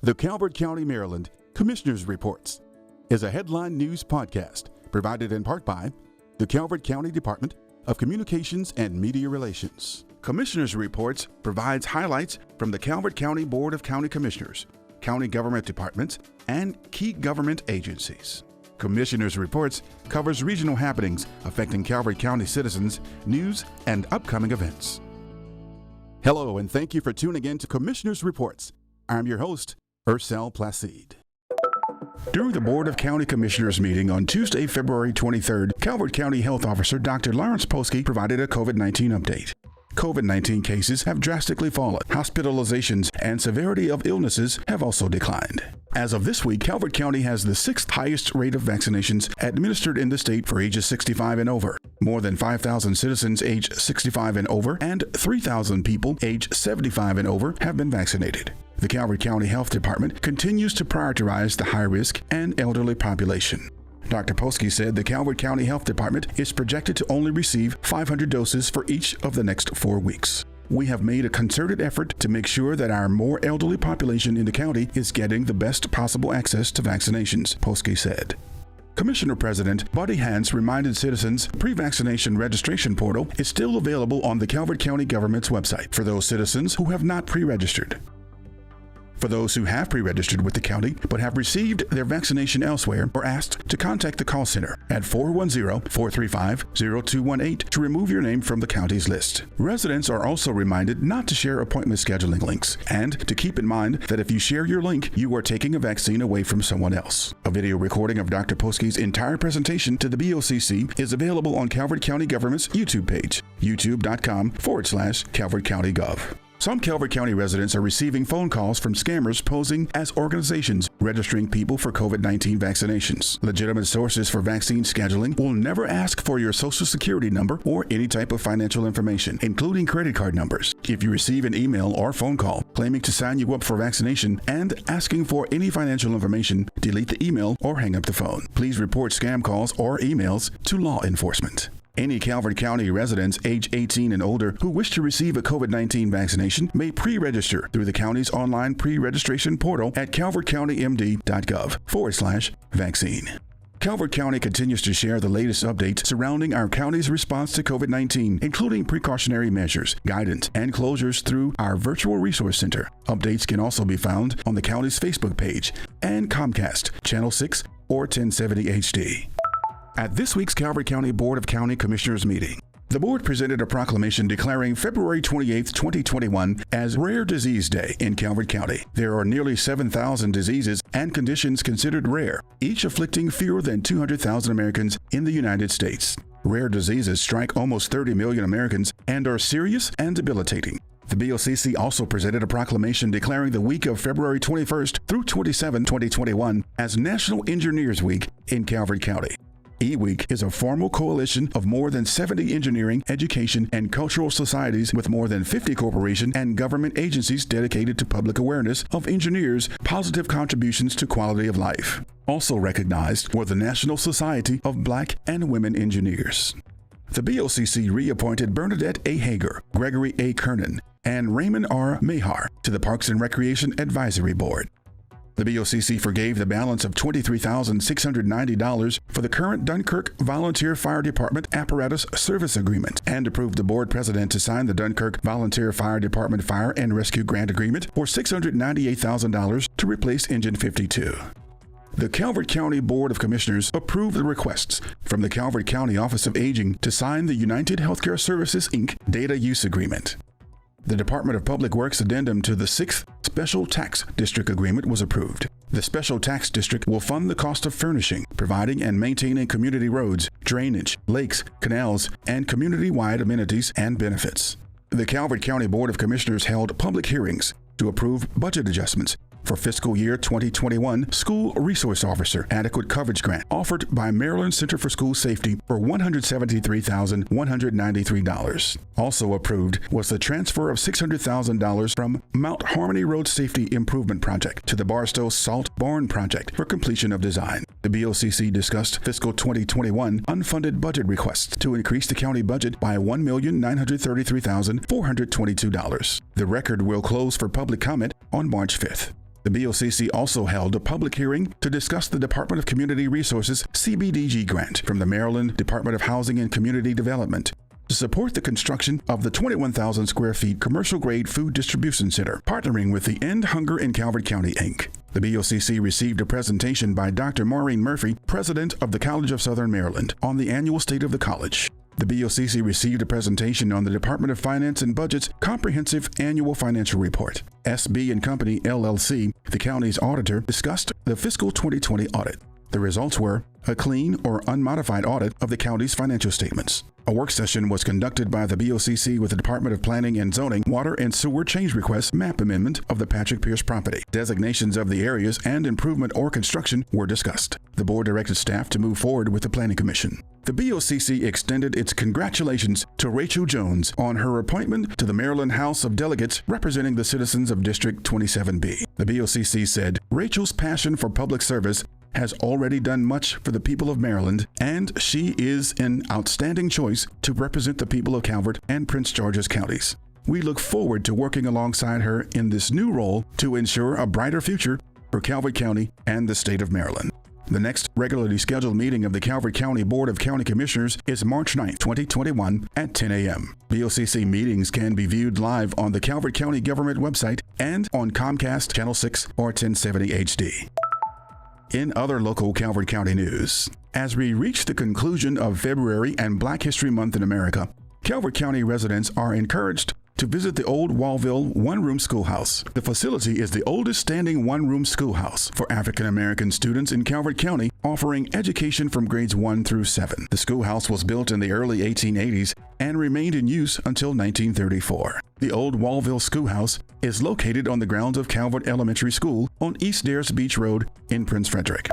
The Calvert County, Maryland Commissioners Reports is a headline news podcast provided in part by the Calvert County Department of Communications and Media Relations. Commissioners Reports provides highlights from the Calvert County Board of County Commissioners, county government departments, and key government agencies. Commissioners Reports covers regional happenings affecting Calvert County citizens, news, and upcoming events. Hello, and thank you for tuning in to Commissioners Reports. I'm your host, Ursel Placide. During the Board of County Commissioners meeting on Tuesday, February 23rd, Calvert County Health Officer Dr. Lawrence Polsky provided a COVID-19 update. COVID-19 cases have drastically fallen. Hospitalizations and severity of illnesses have also declined. As of this week, Calvert County has the 6th highest rate of vaccinations administered in the state for ages 65 and over. More than 5,000 citizens age 65 and over and 3,000 people age 75 and over have been vaccinated. The Calvert County Health Department continues to prioritize the high-risk and elderly population. Dr. Polsky said the Calvert County Health Department is projected to only receive 500 doses for each of the next 4 weeks. We have made a concerted effort to make sure that our more elderly population in the county is getting the best possible access to vaccinations, Polsky said. Commissioner President Buddy Hance reminded citizens the pre-vaccination registration portal is still available on the Calvert County government's website for those citizens who have not pre-registered. For those who have pre-registered with the county but have received their vaccination elsewhere are asked to contact the call center at 410-435-0218 to remove your name from the county's list. Residents are also reminded not to share appointment scheduling links and to keep in mind that if you share your link, you are taking a vaccine away from someone else. A video recording of Dr. Polsky's entire presentation to the BOCC is available on Calvert County Government's YouTube page, youtube.com/CalvertCountyGov. Some Calvert County residents are receiving phone calls from scammers posing as organizations registering people for COVID-19 vaccinations. Legitimate sources for vaccine scheduling will never ask for your social security number or any type of financial information, including credit card numbers. If you receive an email or phone call claiming to sign you up for vaccination and asking for any financial information, delete the email or hang up the phone. Please report scam calls or emails to law enforcement. Any Calvert County residents age 18 and older who wish to receive a COVID-19 vaccination may pre-register through the county's online pre-registration portal at calvertcountymd.gov/vaccine. Calvert County continues to share the latest updates surrounding our county's response to COVID-19, including precautionary measures, guidance, and closures through our virtual resource center. Updates can also be found on the county's Facebook page and Comcast, Channel 6 or 1070 HD. At this week's Calvert County Board of County Commissioners meeting, the board presented a proclamation declaring February 28, 2021 as Rare Disease Day in Calvert County. There are nearly 7,000 diseases and conditions considered rare, each afflicting fewer than 200,000 Americans in the United States. Rare diseases strike almost 30 million Americans and are serious and debilitating. The BOCC also presented a proclamation declaring the week of February 21st through 27, 2021 as National Engineers Week in Calvert County. E-Week is a formal coalition of more than 70 engineering, education, and cultural societies with more than 50 corporation and government agencies dedicated to public awareness of engineers' positive contributions to quality of life. Also recognized were the National Society of Black and Women Engineers. The BOCC reappointed Bernadette A. Hager, Gregory A. Kernan, and Raymond R. Mahar to the Parks and Recreation Advisory Board. The BOCC forgave the balance of $23,690 for the current Dunkirk Volunteer Fire Department Apparatus Service Agreement and approved the board president to sign the Dunkirk Volunteer Fire Department Fire and Rescue Grant Agreement for $698,000 to replace Engine 52. The Calvert County Board of Commissioners approved the requests from the Calvert County Office of Aging to sign the United Healthcare Services, Inc. Data Use Agreement. The Department of Public Works addendum to the 6th Special Tax District Agreement was approved. The Special Tax District will fund the cost of furnishing, providing, and maintaining community roads, drainage, lakes, canals, and community-wide amenities and benefits. The Calvert County Board of Commissioners held public hearings to approve budget adjustments for fiscal year 2021 School Resource Officer Adequate Coverage Grant offered by Maryland Center for School Safety for $173,193. Also approved was the transfer of $600,000 from Mount Harmony Road Safety Improvement Project to the Barstow Salt Barn Project for completion of design. The BOCC discussed fiscal 2021 unfunded budget requests to increase the county budget by $1,933,422. The record will close for public comment on March 5th. The BOCC also held a public hearing to discuss the Department of Community Resources CBDG grant from the Maryland Department of Housing and Community Development to support the construction of the 21,000 square feet commercial-grade food distribution center, partnering with the End Hunger in Calvert County, Inc. The BOCC received a presentation by Dr. Maureen Murphy, president of the College of Southern Maryland, on the annual state of the college. The BOCC received a presentation on the Department of Finance and Budget's comprehensive annual financial report. SB & Company, LLC, the county's auditor, discussed the fiscal 2020 audit. The results were a clean or unmodified audit of the county's financial statements. A work session was conducted by the BOCC with the Department of Planning and Zoning, Water and Sewer Change Request map amendment of the Patrick Pierce property. Designations of the areas and improvement or construction were discussed. The board directed staff to move forward with the Planning Commission. The BOCC extended its congratulations to Rachel Jones on her appointment to the Maryland House of Delegates representing the citizens of District 27B. The BOCC said Rachel's passion for public service has already done much for the people of Maryland, and she is an outstanding choice to represent the people of Calvert and Prince George's counties. We look forward to working alongside her in this new role to ensure a brighter future for Calvert County and the state of Maryland. The next regularly scheduled meeting of the Calvert County Board of County Commissioners is March 9, 2021 at 10 a.m. BOCC meetings can be viewed live on the Calvert County Government website and on Comcast Channel 6 or 1070 HD. In other local Calvert County news, as we reach the conclusion of February and Black History Month in America, Calvert County residents are encouraged to visit the old Wallville One-Room Schoolhouse. The facility is the oldest standing one-room schoolhouse for African American students in Calvert County, offering education from grades 1 through 7. The schoolhouse was built in the early 1880s and remained in use until 1934. The old Wallville Schoolhouse is located on the grounds of Calvert Elementary School on East Dares Beach Road in Prince Frederick.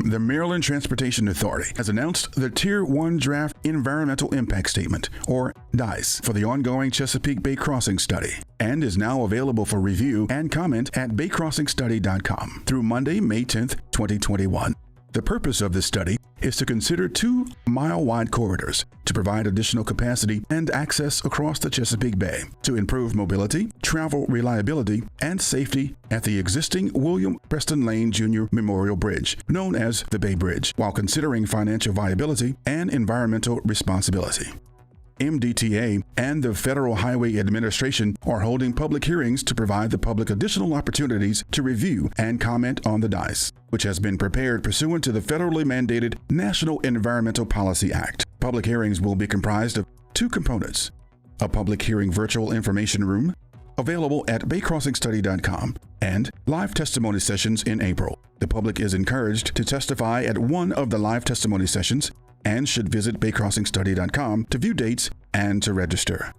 The Maryland Transportation Authority has announced the Tier 1 Draft Environmental Impact Statement, or DICE, for the ongoing Chesapeake Bay Crossing Study, and is now available for review and comment at baycrossingstudy.com through Monday, May 10, 2021. The purpose of this study is to consider 2-mile-wide corridors to provide additional capacity and access across the Chesapeake Bay to improve mobility, travel reliability, and safety at the existing William Preston Lane Jr. Memorial Bridge, known as the Bay Bridge, while considering financial viability and environmental responsibility. MDTA and the Federal Highway Administration are holding public hearings to provide the public additional opportunities to review and comment on the DICE, which has been prepared pursuant to the federally mandated National Environmental Policy Act. Public hearings will be comprised of 2 components: a public hearing virtual information room, available at baycrossingstudy.com, and live testimony sessions in April. The public is encouraged to testify at one of the live testimony sessions and should visit baycrossingstudy.com to view dates and to register.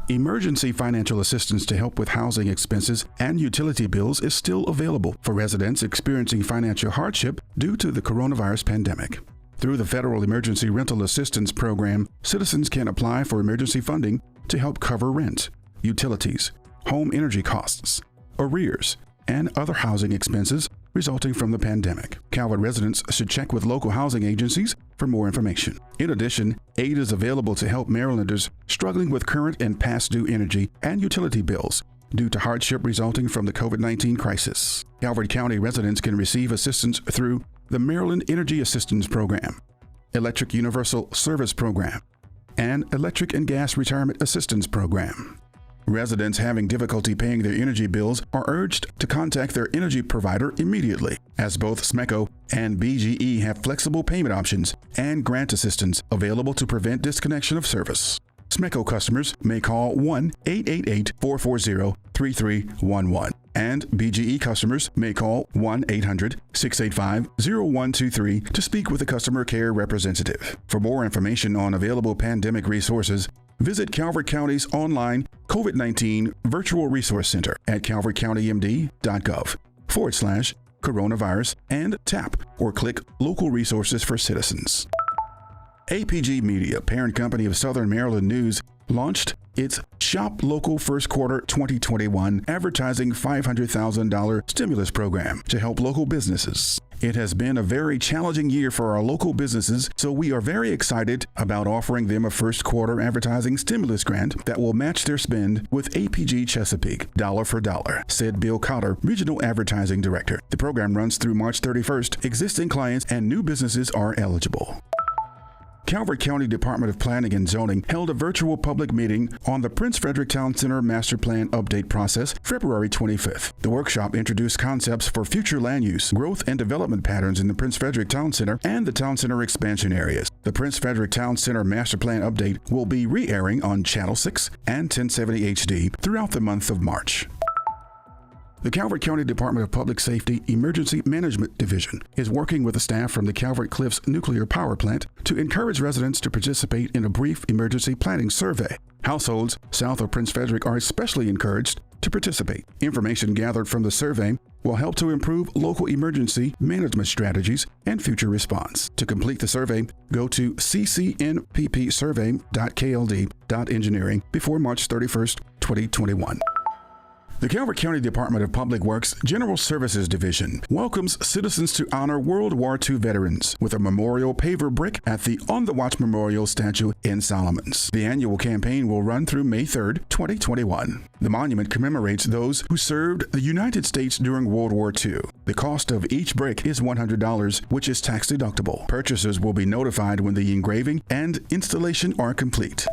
Emergency financial assistance to help with housing expenses and utility bills is still available for residents experiencing financial hardship due to the coronavirus pandemic. Through the Federal Emergency Rental Assistance Program, citizens can apply for emergency funding to help cover rent, utilities, home energy costs, arrears, and other housing expenses resulting from the pandemic. Calvert residents should check with local housing agencies for more information. In addition, aid is available to help Marylanders struggling with current and past due energy and utility bills due to hardship resulting from the COVID-19 crisis. Calvert County residents can receive assistance through the Maryland Energy Assistance Program, Electric Universal Service Program, and Electric and Gas Retirement Assistance Program. Residents having difficulty paying their energy bills are urged to contact their energy provider immediately, as both SMECO and BGE have flexible payment options and grant assistance available to prevent disconnection of service. SMECO customers may call 1-888-440-3311, and BGE customers may call 1-800-685-0123 to speak with a customer care representative. For more information on available pandemic resources, visit Calvert County's online COVID-19 Virtual Resource Center at calvertcountymd.gov/coronavirus and tap or click Local Resources for Citizens. APG Media, parent company of Southern Maryland News, launched its Shop Local First Quarter 2021 advertising $500,000 stimulus program to help local businesses. It has been a very challenging year for our local businesses, so we are very excited about offering them a first quarter advertising stimulus grant that will match their spend with APG Chesapeake, dollar for dollar, said Bill Cotter, Regional Advertising Director. The program runs through March 31st. Existing clients and new businesses are eligible. Calvert County Department of Planning and Zoning held a virtual public meeting on the Prince Frederick Town Center Master Plan update process February 25th. The workshop introduced concepts for future land use, growth, and development patterns in the Prince Frederick Town Center and the Town Center expansion areas. The Prince Frederick Town Center Master Plan update will be re-airing on Channel 6 and 1070 HD throughout the month of March. The Calvert County Department of Public Safety Emergency Management Division is working with the staff from the Calvert Cliffs Nuclear Power Plant to encourage residents to participate in a brief emergency planning survey. Households south of Prince Frederick are especially encouraged to participate. Information gathered from the survey will help to improve local emergency management strategies and future response. To complete the survey, go to ccnppsurvey.kld.engineering before March 31st, 2021. The Calvert County Department of Public Works General Services Division welcomes citizens to honor World War II veterans with a memorial paver brick at the On the Watch Memorial Statue in Solomons. The annual campaign will run through May 3rd, 2021. The monument commemorates those who served the United States during World War II. The cost of each brick is $100, which is tax deductible. Purchasers will be notified when the engraving and installation are complete.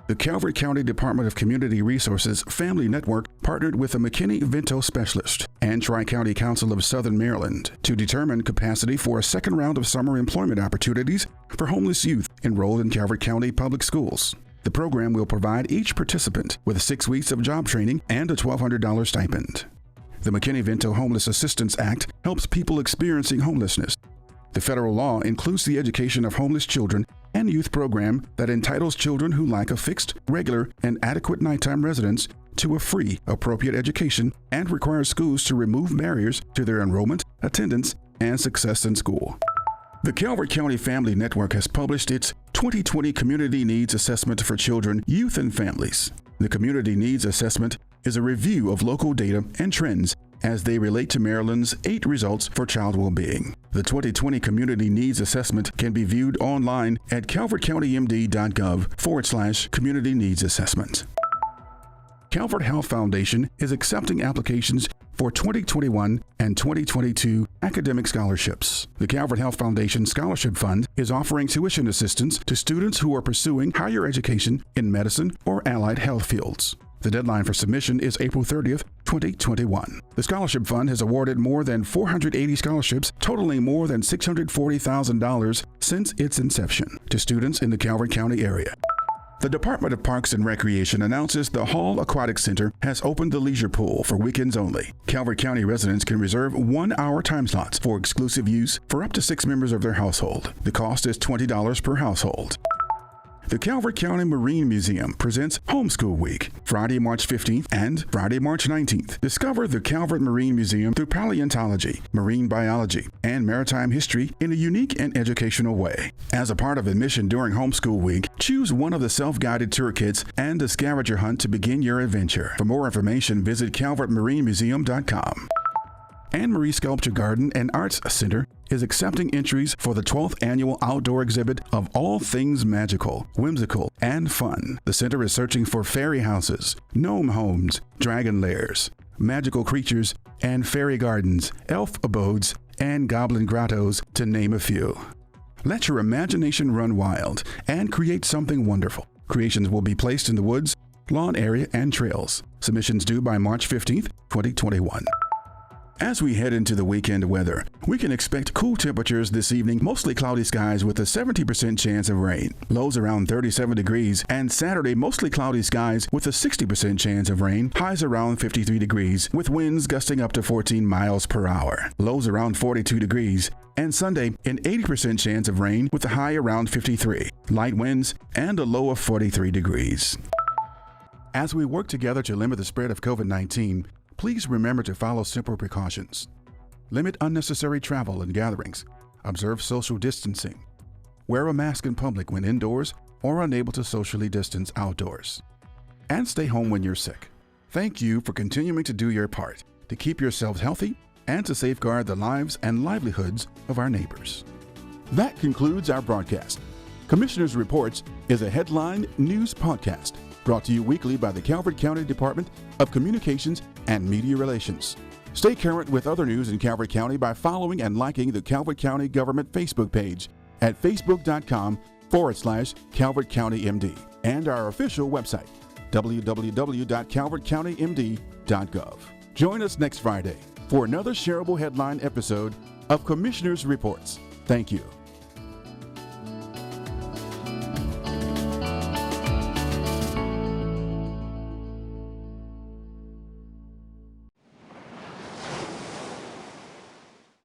The Calvert County Department of Community Resources Family Network partnered with the McKinney-Vento specialist and Tri-County Council of Southern Maryland to determine capacity for a second round of summer employment opportunities for homeless youth enrolled in Calvert County Public Schools. The program will provide each participant with 6 weeks of job training and a $1,200 stipend. The McKinney-Vento Homeless Assistance Act helps people experiencing homelessness. The federal law includes the education of homeless children and youth program that entitles children who lack a fixed, regular, and adequate nighttime residence to a free, appropriate education and requires schools to remove barriers to their enrollment, attendance, and success in school. The Calvert County Family Network has published its 2020 Community Needs Assessment for Children, Youth, and Families. The Community Needs Assessment is a review of local data and trends as they relate to Maryland's 8 results for child well-being. The 2020 Community Needs Assessment can be viewed online at calvertcountymd.gov/Community Needs Assessment. Calvert Health Foundation is accepting applications for 2021 and 2022 academic scholarships. The Calvert Health Foundation Scholarship Fund is offering tuition assistance to students who are pursuing higher education in medicine or allied health fields. The deadline for submission is April 30th, 2021. The Scholarship Fund has awarded more than 480 scholarships, totaling more than $640,000 since its inception to students in the Calvert County area. The Department of Parks and Recreation announces the Hall Aquatic Center has opened the leisure pool for weekends only. Calvert County residents can reserve 1-hour time slots for exclusive use for up to 6 members of their household. The cost is $20 per household. The Calvert County Marine Museum presents Homeschool Week, Friday, March 15th and Friday, March 19th. Discover the Calvert Marine Museum through paleontology, marine biology, and maritime history in a unique and educational way. As a part of admission during Homeschool Week, choose one of the self-guided tour kits and a scavenger hunt to begin your adventure. For more information, visit calvertmarinemuseum.com. Anne Marie Sculpture Garden and Arts Center is accepting entries for the 12th annual outdoor exhibit of all things magical, whimsical, and fun. The center is searching for fairy houses, gnome homes, dragon lairs, magical creatures, and fairy gardens, elf abodes, and goblin grottos, to name a few. Let your imagination run wild and create something wonderful. Creations will be placed in the woods, lawn area, and trails. Submissions due by March 15th, 2021. As we head into the weekend weather, we can expect cool temperatures this evening, mostly cloudy skies with a 70% chance of rain. Lows around 37 degrees, and Saturday, mostly cloudy skies with a 60% chance of rain. Highs around 53 degrees, with winds gusting up to 14 miles per hour. Lows around 42 degrees, and Sunday, an 80% chance of rain with a high around 53. Light winds and a low of 43 degrees. As we work together to limit the spread of COVID-19, please remember to follow simple precautions. Limit unnecessary travel and gatherings. Observe social distancing. Wear a mask in public when indoors or unable to socially distance outdoors. And stay home when you're sick. Thank you for continuing to do your part to keep yourselves healthy and to safeguard the lives and livelihoods of our neighbors. That concludes our broadcast. Commissioner's Reports is a headline news podcast brought to you weekly by the Calvert County Department of Communications and Media Relations. Stay current with other news in Calvert County by following and liking the Calvert County Government Facebook page at facebook.com/Calvert County MD and our official website, www.calvertcountymd.gov. Join us next Friday for another shareable headline episode of Commissioner's Reports. Thank you.